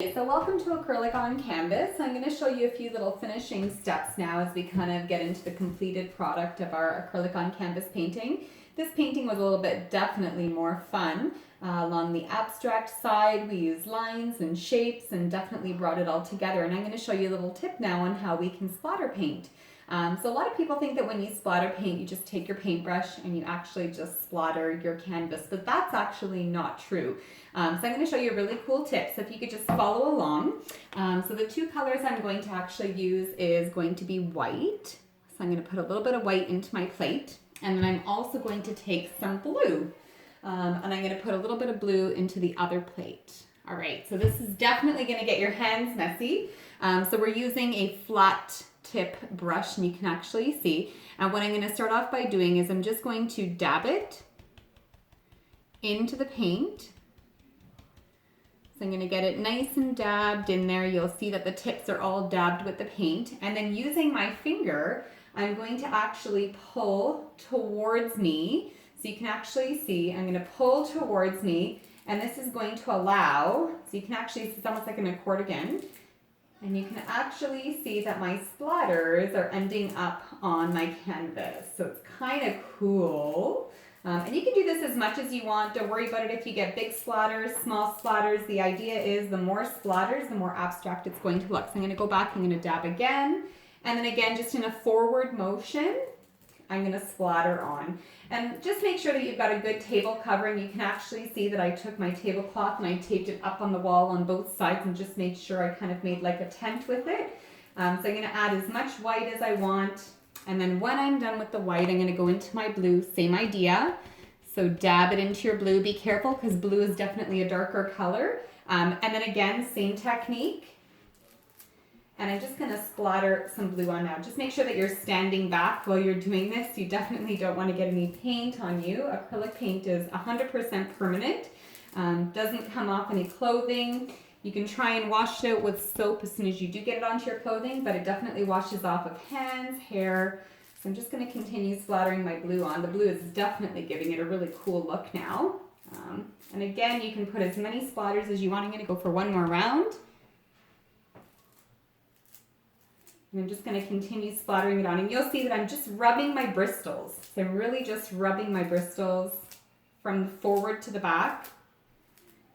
So welcome to Acrylic on Canvas. I'm going to show you a few little finishing steps now as we kind of get into the completed product of our Acrylic on Canvas painting. This painting was a little bit definitely more fun. Along the abstract side, we used lines and shapes and definitely brought it all together. And I'm going to show you a little tip now on how we can splatter paint. So a lot of people think that when you splatter paint, you just take your paintbrush and you actually just splatter your canvas, but that's actually not true. So I'm going to show you a really cool tip. So if you could just follow along. So the two colors I'm going to actually use is going to be white. So I'm going to put a little bit of white into my plate. And then I'm also going to take some blue. And I'm going to put a little bit of blue into the other plate. All right, so this is definitely going to get your hands messy. So we're using a flat tip brush, and you can actually see. And what I'm going to start off by doing is I'm just going to dab it into the paint. So I'm going to get it nice and dabbed in there. You'll see that the tips are all dabbed with the paint. And then using my finger, I'm going to actually pull towards me. So you can actually see, I'm going to pull towards me, and this is going to allow, so you can actually, it's almost like an accordion. And you can actually see that my splatters are ending up on my canvas. So it's kind of cool. And you can do this as much as you want. Don't worry about it if you get big splatters, small splatters. The idea is the more splatters, the more abstract it's going to look. So I'm going to go back, I'm going to dab again. And then again, just in a forward motion, I'm going to splatter on. And just make sure that you've got a good table covering. You can actually see that I took my tablecloth and I taped it up on the wall on both sides and just made sure I kind of made like a tent with it. So I'm going to add as much white as I want. And then when I'm done with the white, I'm going to go into my blue. Same idea. So dab it into your blue. Be careful because blue is definitely a darker color. And then again, same technique. And I'm just going to splatter some blue on now. Just make sure that you're standing back while you're doing this. You definitely don't want to get any paint on you. Acrylic paint is 100% permanent. Doesn't come off any clothing. You can try and wash it out with soap as soon as you do get it onto your clothing, but it definitely washes off of hands, hair. So I'm just going to continue splattering my blue on. The blue is definitely giving it a really cool look now. And again, you can put as many splatters as you want. I'm going to go for one more round. And I'm just going to continue splattering it on. And you'll see that I'm just rubbing my bristles. So I'm really just rubbing my bristles from the forward to the back.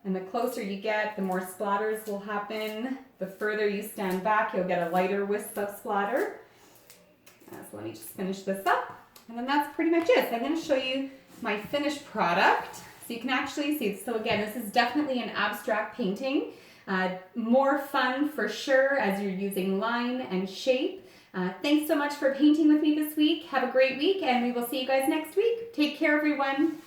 And the closer you get, the more splatters will happen. The further you stand back, you'll get a lighter wisp of splatter. So let me just finish this up. And then that's pretty much it. So I'm going to show you my finished product. So you can actually see. So again, this is definitely an abstract painting. More fun for sure as you're using line and shape. Thanks so much for painting with me this week. Have a great week, and we will see you guys next week. Take care, everyone.